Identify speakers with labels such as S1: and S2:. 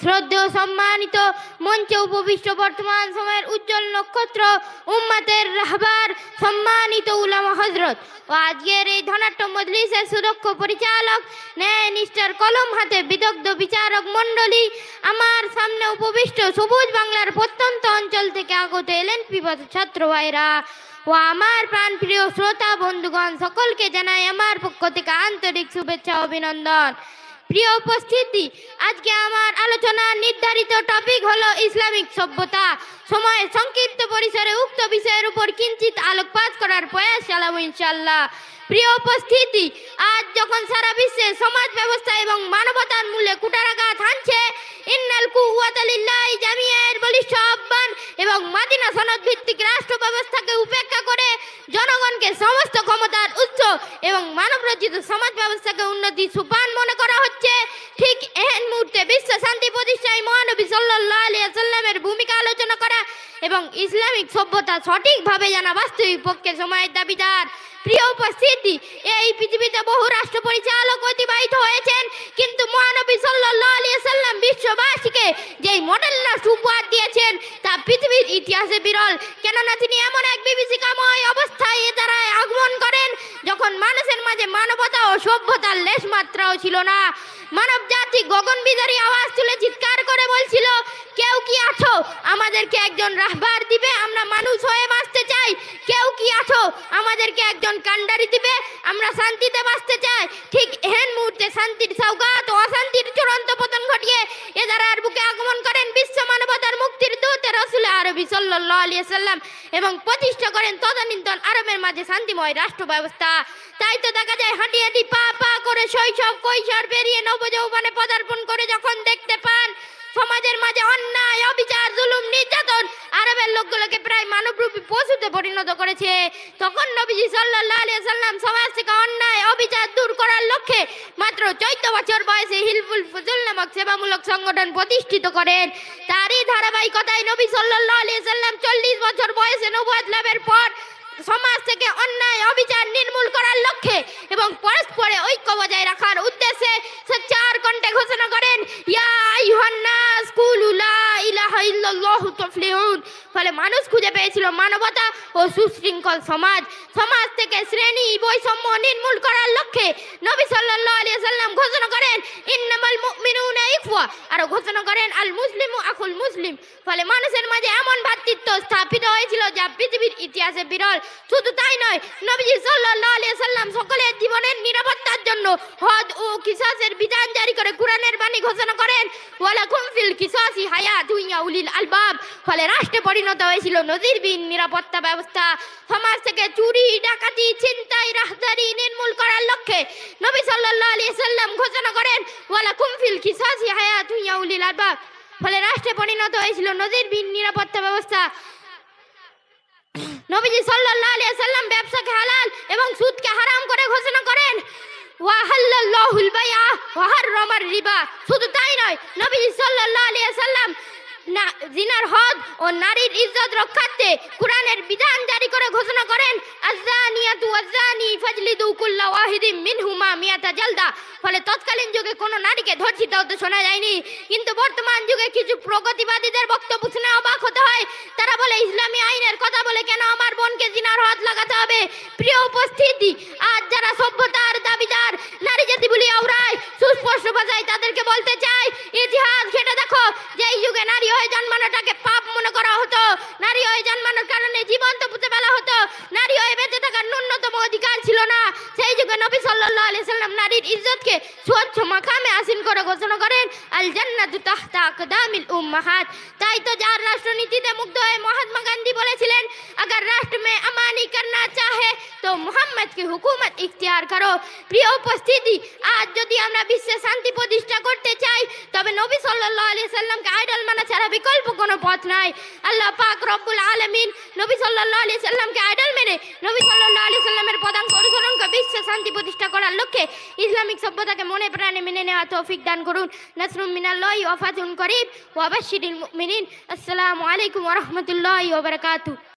S1: শ্রদ্ধেয় সম্মানিত মঞ্চে উপবিষ্ট বর্তমান সময়ের উজ্জ্বল নক্ষত্র উম্মতের রাহবার সম্মানিত উলামা হযরত ও আজকের এই ধনাঢ্য মজলিসের সুদক্ষ পরিচালক ন্যায় নিষ্ঠার কলম হাতে বিদগ্ধ বিচারক মণ্ডলী, আমার সামনে উপবিষ্ট সবুজ বাংলার প্রত্যন্ত অঞ্চল থেকে আগত এলএনপি ছাত্র ভাইরা ও আমার প্রাণপ্রিয় শ্রোতা বন্ধুগণ, সকলকে জানাই আমার পক্ষ থেকে আন্তরিক শুভেচ্ছা অভিনন্দন। প্রিয় উপস্থিতি, আজকে আমার আলোচনার নির্ধারিত টপিক হলো ইসলামিক সভ্যতা। সময়ের সংক্ষিপ্ত পরিসরে উক্ত বিষয়ের উপর কিঞ্চিত আলোকপাত করার প্রয়াস চালাবো ইনশাআল্লাহ। প্রিয় উপস্থিতি, আজ যখন সারা বিশ্বে সমাজ ব্যবস্থা এবং মানবতার মূল্যে কুঠারাঘাত হানছে, ইন্নাল কুওয়াতা লিল্লাহি জামিআর বলিষ্ঠ আহ্বান এবং মাদিনা সনদ ভিত্তিক রাষ্ট্র ব্যবস্থাকে উপেক্ষা করে জনগণকে সমস্ত ক্ষমতার উৎস এবং মানবরচিত সমাজ ব্যবস্থাকে উন্নতি সোপান মনে করা হচ্ছে, ঠিক এহেন মুহূর্তে বিশ্ব শান্তি প্রতিষ্ঠায় মহানবী সাল্লাল্লাহু আলাইহি ওয়াসাল্লামের ভূমিকা আলোচনা করা এবং ইসলামিক সভ্যতা সঠিকভাবে জানা বাস্তবিক পক্ষে সময়ের দাবিদার। প্রিয় উপস্থিতি, এই পৃথিবীতে বহু রাষ্ট্র পরিচালক অতিবাহিত হয়েছেন, কিন্তু মহানবী সাল্লাল্লাহু আলাইহি ওয়াসাল্লাম বিশ্ববাসীকে যেই মডেল রাষ্ট্র উপহার দিয়েছেন তা পৃথিবীর ইতিহাসে বিরল। কেননা তিনি এমন এক বিভীষিকাময় অবস্থায় এ দ্বারায় আগমন করেন যখন মানুষের মাঝে মানবতা ও সভ্যতার লেশ মাত্রাও ছিল না। মানব জাতি গগনবিদারী আওয়াজ তুলে চিৎকার করে বলছিল, কেউ কি আছো আমাদেরকে একজন রাহবার দিবে, আমরা মানুষ হয়ে বাঁচতে চাই। কেউ কি আছো আমাদেরকে একজন কান্ডারি দিবে, আমরা শান্তিতে বাঁচতে চাই। ঠিক এহেন মুহূর্তে শান্তির সওগাত ও অশান্তির চূড়ান্ত পতন ঘটিয়ে এ দ্বারার বুকে আগমন করেন বিশ্ব মানবতার মুক্তির দূত রাসূল আরবি সাল্লাল্লাহু আলাইহি ওয়াসাল্লাম এবং প্রতিষ্ঠা করেন তদানীন্তন আরবের মাঝে শান্তিময় রাষ্ট্র ব্যবস্থা। তাই তো দেখা যায় হাঁটি হাঁটি পা পা করে শৈশব কৈশোর পেরিয়ে নবযৌবনে পদার্পণ করে যখন দেখতে পান সমাজের মাঝে অন্যায়, অবিচার, জুলুম, নির্যাতন আরবের লোকগুলোকে প্রায় মানবরূপী পশুতে পরিণত করেছে, তখন নবীজি সাল্লাল্লাহু আলাইহি ওয়াসাল্লাম সমাজ থেকে অন্যায়, অবিচার দূর করার লক্ষ্যে মাত্র 14 বছর বয়সে হিলফুল ফুজুল নামক সেবামূলক সংগঠন প্রতিষ্ঠিত করেন। তারই ধারাবাহিকতায় নবী সাল্লাল্লাহু আলাইহি ওয়াসাল্লাম 40 বছর বয়সে নবুয়ত লাভের পর সমাজ থেকে অন্যায়, অবিচার নির্মূল করার লক্ষ্যে এবং পরস্পরে ঐক্য বজায় রাখার উদ্দেশ্যে সচ্চার কণ্ঠে ঘোষণা করেন, ইয়া আইয়ুহান নাস কুলু লা ইলাহা ইল্লাল্লাহু তুফলিহুন। ফলে মানুষ খুঁজে পেয়েছিল মানবতা ও সুশৃঙ্খল সমাজ। সমাজ থেকে শ্রেণী বৈষম্য নির্মূল করার লক্ষ্যে নবী সাল্লাল্লাহু আলাইহি ওয়াসাল্লাম ঘোষণা করেন, ইন্নামাল মুমিনুনা ইখওয়া, আর ঘোষণা করেন আল মুসলিমু আখুল মুসলিম। ফলে মানুষের মাঝে এমন ভ্রাতৃত্ব স্থাপিত হয়েছিল যা পৃথিবীর ইতিহাসে বিরল। শুধু তাই নয়, নবীজি সাল্লাল্লাহু আলাইহি ওয়াসাল্লাম সকলের জীবনের নিরাপত্তার জন্য হদ ও কিসাসের বিধান জারি করে কুরআনের বাণী ঘোষণা করেন, ওয়ালাকুম ফিল কিসাসি হায়াতুন ইয়া উলিল আলবাব। ফলে রাষ্ট্রে পরিণত হয়েছিল নজিরবিহীন নিরাপত্তা ব্যবস্থা। সমাজ থেকে চুরি, ডাকাতি, ছিনতাই, রাহাজানি নির্মূল করার লক্ষ্যে নবী সাল্লাল্লাহু আলাইহি ওয়াসাল্লাম ঘোষণা করেন, ওয়ালাকুম ফিল কিসাসি হায়াতুন ইয়া উলিল আলবাব। ফলে রাষ্ট্রে পরিণত হয়েছিল নজিরবিহীন নিরাপত্তা ব্যবস্থা। নবীজি সাল্লাল্লাহু আলাইহি ওয়াসাল্লাম ব্যবসাকে হালাল এবং সুদকে হারাম করে ঘোষণা করেন, ওয়া হাল্লাল্লাহুল বাইআ ওয়া হাররামার রিবা। শুধু তাই নয়, নবীজি সাল্লাল্লাহু আলাইহি ওয়াসাল্লাম জিনার হদ ও নারীর ইজ্জত রক্ষার্থে কুরআনের বিধান জারি করে ঘোষণা করেন, আয-যানিয়াতু ওয়াজ-যানি ফাজলিদু কুল্লা ওয়াহিদিম মিনহুমা মিয়াতা জালদা। ফলে তৎকালীন যুগে কোনো নারীকে ধর্ষিত হতে শোনা যায়নি, কিন্তু বর্তমান যুগে কিছু প্রগতিবাদীদের বক্তব্য শুনে অবাক হতে হয়। তারা বলে, ইসলামী আইনের কথা বলে কেন আমার বোনকে জিনার হদ লাগাতে হবে? প্রিয় উপস্থিতি, আজ যারা সভ্যতার দাবিদার, নারী জাতি বলি আওরায়, সুস্পষ্ট ভাষায় তাদেরকে বলতে চাই, ইতিহাস ঘেঁটে দেখো, যে এই যুগে নারী হয়ে জন্মানোটাকে পাপ মনে করা হতো, নারী হয়ে জন্মানোর কারণে জীবন্ত পুঁতে ফেলা হতো, নারী হয়ে বেঁচে থাকার ন্যূনতম অধিকার ছিল না। সেই যুগে নবী সাল্লাল্লাহু আলাইহি ওয়াসাল্লাম নারীর ইজ্জতকে সুউচ্চ মাকামে আসীন করে ঘোষণা করেন, আল জান্নাতু তাহতা আকদামিল উম্মাহাত। তাই তো যার রাষ্ট্রনীতিতে মুগ্ধ হয়ে মহাত্মা গান্ধী বলেছিলেন, अगर राष्ट्र में अमानी करना चाहे तो मोहम्मद की हुकूमत इख्तियार करो। प्रिय उपस्थिति, आज যদি আমরা বিশ্বে শান্তি প্রতিষ্ঠা করতে চাই তবে নবী সাল্লাল্লাহু আলাইহি ওয়াসাল্লামকে আইডল মানা ছাড়া বিকল্প কোনো পথ নাই। আল্লাহ পাক রব্বুল আলামিন নবী সাল্লাল্লাহু আলাইহি ওয়াসাল্লামকে আইডল মেনে নবী সাল্লাল্লাহু আলাইহি ওয়াসাল্লামের পদাঙ্ক অনুসরণ করে বিশ্বে শান্তি প্রতিষ্ঠা করার লক্ষ্যে ইসলামিক সভ্যতাকে মনে প্রাণে মেনে নেওয়ার তৌফিক দান করুন। নাসরুম মিনাল্লাহি ওয়া ফাতহুন করিব ওয়া বাশশিরিল মুমিনিন। আসসালামু আলাইকুম ওয়া রাহমাতুল্লাহি ওয়া বারাকাতুহু।